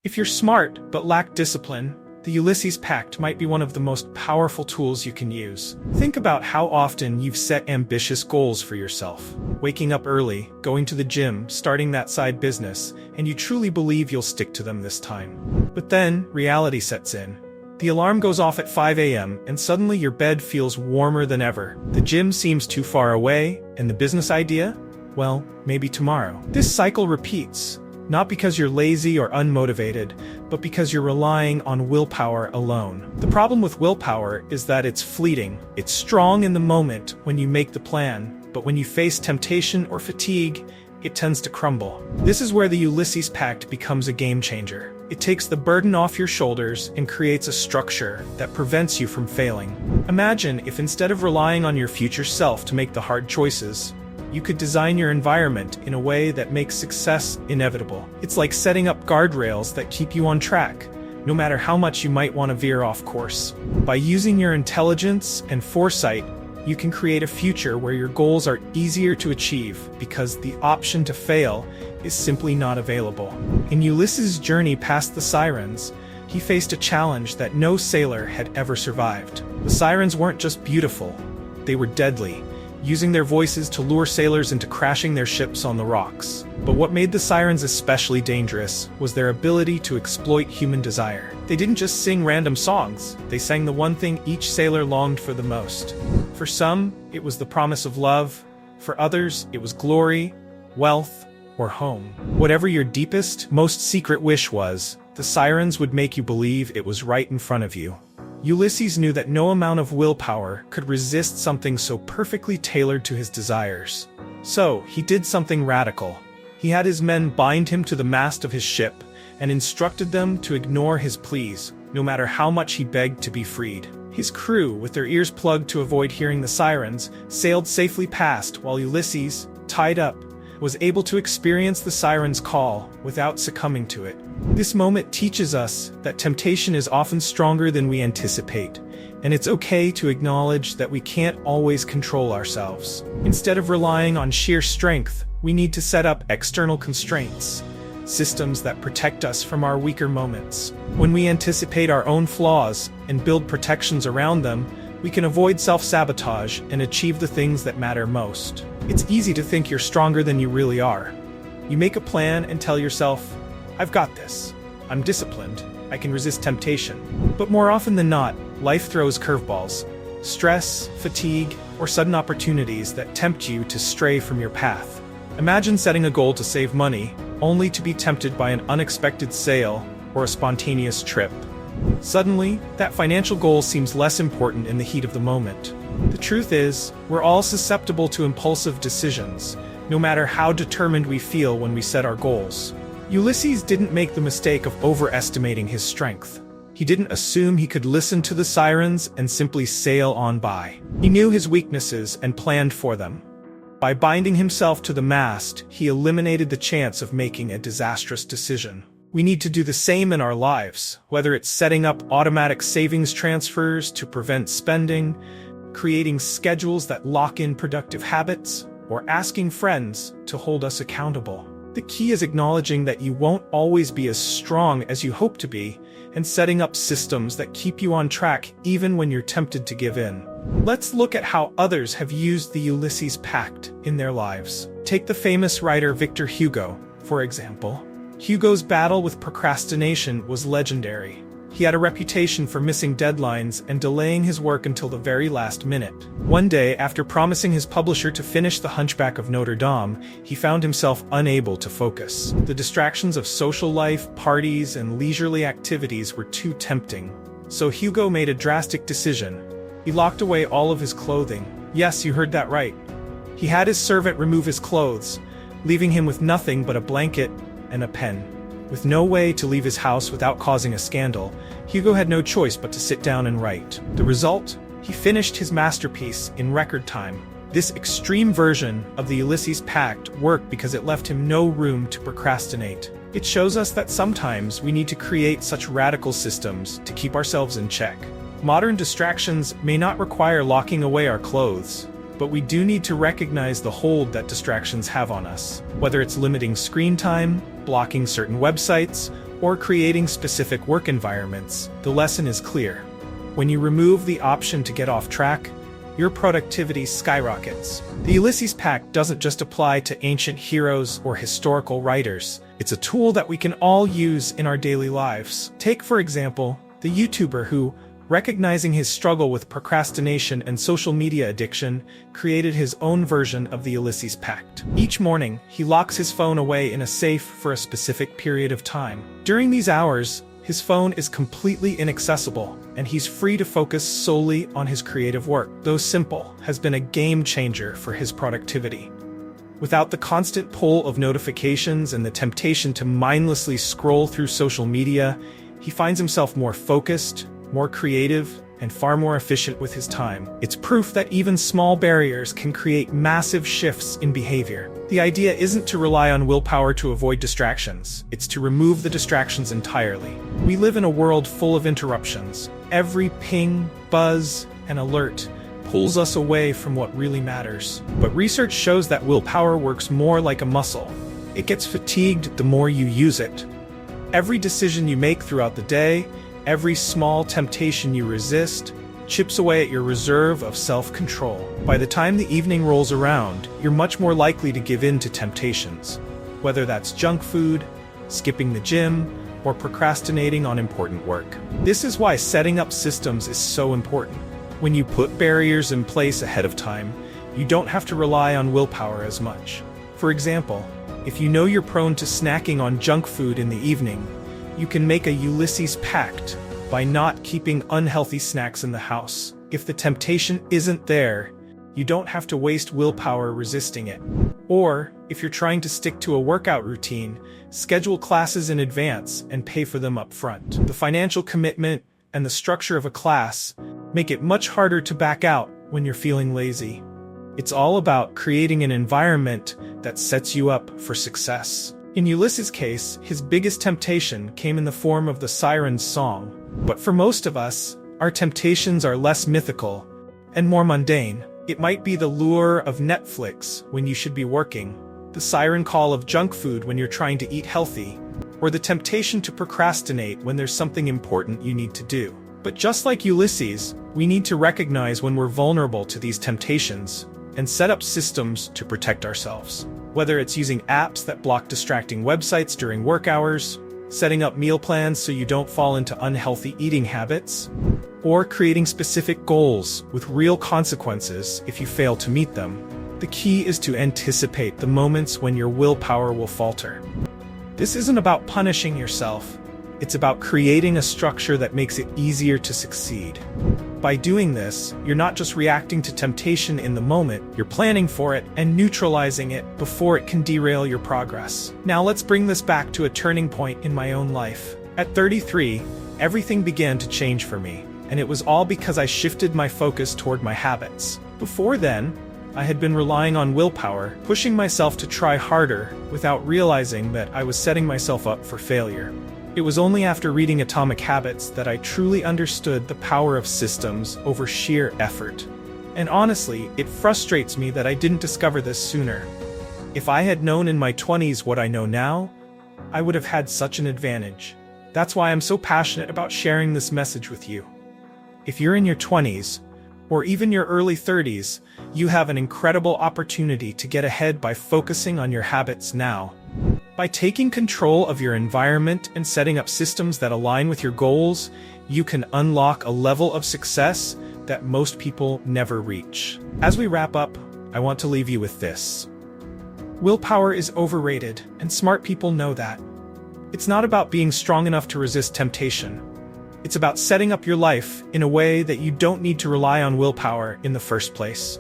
If you're smart but lack discipline, the Ulysses Pact might be one of the most powerful tools you can use. Think about how often you've set ambitious goals for yourself. Waking up early, going to the gym, starting that side business, and you truly believe you'll stick to them this time. But then, reality sets in. The alarm goes off at 5 a.m. and suddenly your bed feels warmer than ever. The gym seems too far away, and the business idea? Well, maybe tomorrow. This cycle repeats. Not because you're lazy or unmotivated, but because you're relying on willpower alone. The problem with willpower is that it's fleeting. It's strong in the moment when you make the plan, but when you face temptation or fatigue, it tends to crumble. This is where the Ulysses Pact becomes a game changer. It takes the burden off your shoulders and creates a structure that prevents you from failing. Imagine if instead of relying on your future self to make the hard choices, you could design your environment in a way that makes success inevitable. It's like setting up guardrails that keep you on track, no matter how much you might want to veer off course. By using your intelligence and foresight, you can create a future where your goals are easier to achieve because the option to fail is simply not available. In Ulysses' journey past the sirens, he faced a challenge that no sailor had ever survived. The sirens weren't just beautiful, they were deadly, using their voices to lure sailors into crashing their ships on the rocks. But what made the sirens especially dangerous was their ability to exploit human desire. They didn't just sing random songs, they sang the one thing each sailor longed for the most. For some, it was the promise of love. For others, it was glory, wealth, or home. Whatever your deepest, most secret wish was, the sirens would make you believe it was right in front of you. Ulysses knew that no amount of willpower could resist something so perfectly tailored to his desires. So, he did something radical. He had his men bind him to the mast of his ship and instructed them to ignore his pleas, no matter how much he begged to be freed. His crew, with their ears plugged to avoid hearing the sirens, sailed safely past while Ulysses, tied up, was able to experience the siren's call without succumbing to it. This moment teaches us that temptation is often stronger than we anticipate, and it's okay to acknowledge that we can't always control ourselves. Instead of relying on sheer strength, we need to set up external constraints, systems that protect us from our weaker moments. When we anticipate our own flaws and build protections around them, we can avoid self-sabotage and achieve the things that matter most. It's easy to think you're stronger than you really are. You make a plan and tell yourself, I've got this. I'm disciplined. I can resist temptation. But more often than not, life throws curveballs. Stress, fatigue, or sudden opportunities that tempt you to stray from your path. Imagine setting a goal to save money, only to be tempted by an unexpected sale or a spontaneous trip. Suddenly, that financial goal seems less important in the heat of the moment. The truth is, we're all susceptible to impulsive decisions, no matter how determined we feel when we set our goals. Ulysses didn't make the mistake of overestimating his strength. He didn't assume he could listen to the sirens and simply sail on by. He knew his weaknesses and planned for them. By binding himself to the mast, he eliminated the chance of making a disastrous decision. We need to do the same in our lives, whether it's setting up automatic savings transfers to prevent spending, creating schedules that lock in productive habits, or asking friends to hold us accountable. The key is acknowledging that you won't always be as strong as you hope to be, and setting up systems that keep you on track even when you're tempted to give in. Let's look at how others have used the Ulysses Pact in their lives. Take the famous writer Victor Hugo, for example. Hugo's battle with procrastination was legendary. He had a reputation for missing deadlines and delaying his work until the very last minute. One day, after promising his publisher to finish The Hunchback of Notre Dame, he found himself unable to focus. The distractions of social life, parties, and leisurely activities were too tempting. So Hugo made a drastic decision. He locked away all of his clothing. Yes, you heard that right. He had his servant remove his clothes, leaving him with nothing but a blanket and a pen. With no way to leave his house without causing a scandal, Hugo had no choice but to sit down and write. The result? He finished his masterpiece in record time. This extreme version of the Ulysses Pact worked because it left him no room to procrastinate. It shows us that sometimes we need to create such radical systems to keep ourselves in check. Modern distractions may not require locking away our clothes, but we do need to recognize the hold that distractions have on us. Whether it's limiting screen time, blocking certain websites, or creating specific work environments, the lesson is clear. When you remove the option to get off track, your productivity skyrockets. The Ulysses Pact doesn't just apply to ancient heroes or historical writers. It's a tool that we can all use in our daily lives. Take, for example, the YouTuber who, recognizing his struggle with procrastination and social media addiction, created his own version of the Ulysses Pact. Each morning, he locks his phone away in a safe for a specific period of time. During these hours, his phone is completely inaccessible, and he's free to focus solely on his creative work. Though simple, has been a game changer for his productivity. Without the constant pull of notifications and the temptation to mindlessly scroll through social media, he finds himself more focused, more creative, and far more efficient with his time. It's proof that even small barriers can create massive shifts in behavior. The idea isn't to rely on willpower to avoid distractions, it's to remove the distractions entirely. We live in a world full of interruptions. Every ping, buzz, and alert pulls us away from what really matters. But research shows that willpower works more like a muscle. It gets fatigued the more you use it. Every decision you make throughout the day, every small temptation you resist, chips away at your reserve of self-control. By the time the evening rolls around, you're much more likely to give in to temptations, whether that's junk food, skipping the gym, or procrastinating on important work. This is why setting up systems is so important. When you put barriers in place ahead of time, you don't have to rely on willpower as much. For example, if you know you're prone to snacking on junk food in the evening, you can make a Ulysses Pact by not keeping unhealthy snacks in the house. If the temptation isn't there, you don't have to waste willpower resisting it. Or, if you're trying to stick to a workout routine, schedule classes in advance and pay for them up front. The financial commitment and the structure of a class make it much harder to back out when you're feeling lazy. It's all about creating an environment that sets you up for success. In Ulysses' case, his biggest temptation came in the form of the siren's song. But for most of us, our temptations are less mythical and more mundane. It might be the lure of Netflix when you should be working, the siren call of junk food when you're trying to eat healthy, or the temptation to procrastinate when there's something important you need to do. But just like Ulysses, we need to recognize when we're vulnerable to these temptations and set up systems to protect ourselves. Whether it's using apps that block distracting websites during work hours, setting up meal plans so you don't fall into unhealthy eating habits, or creating specific goals with real consequences if you fail to meet them, the key is to anticipate the moments when your willpower will falter. This isn't about punishing yourself, it's about creating a structure that makes it easier to succeed. By doing this, you're not just reacting to temptation in the moment, you're planning for it and neutralizing it before it can derail your progress. Now let's bring this back to a turning point in my own life. At 33, everything began to change for me, and it was all because I shifted my focus toward my habits. Before then, I had been relying on willpower, pushing myself to try harder without realizing that I was setting myself up for failure. It was only after reading Atomic Habits that I truly understood the power of systems over sheer effort. And honestly, it frustrates me that I didn't discover this sooner. If I had known in my 20s what I know now, I would have had such an advantage. That's why I'm so passionate about sharing this message with you. If you're in your 20s, or even your early 30s, you have an incredible opportunity to get ahead by focusing on your habits now. By taking control of your environment and setting up systems that align with your goals, you can unlock a level of success that most people never reach. As we wrap up, I want to leave you with this. Willpower is overrated, and smart people know that. It's not about being strong enough to resist temptation. It's about setting up your life in a way that you don't need to rely on willpower in the first place.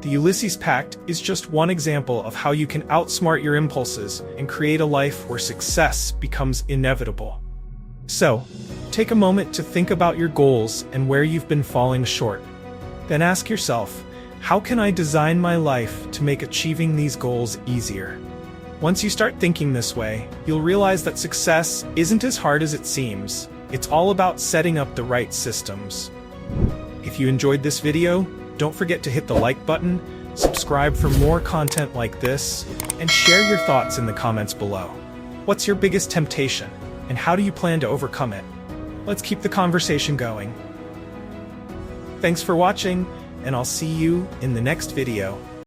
The Ulysses Pact is just one example of how you can outsmart your impulses and create a life where success becomes inevitable. So, take a moment to think about your goals and where you've been falling short. Then ask yourself, how can I design my life to make achieving these goals easier? Once you start thinking this way, you'll realize that success isn't as hard as it seems. It's all about setting up the right systems. If you enjoyed this video, don't forget to hit the like button, subscribe for more content like this, and share your thoughts in the comments below. What's your biggest temptation? And how do you plan to overcome it? Let's keep the conversation going. Thanks for watching, and I'll see you in the next video.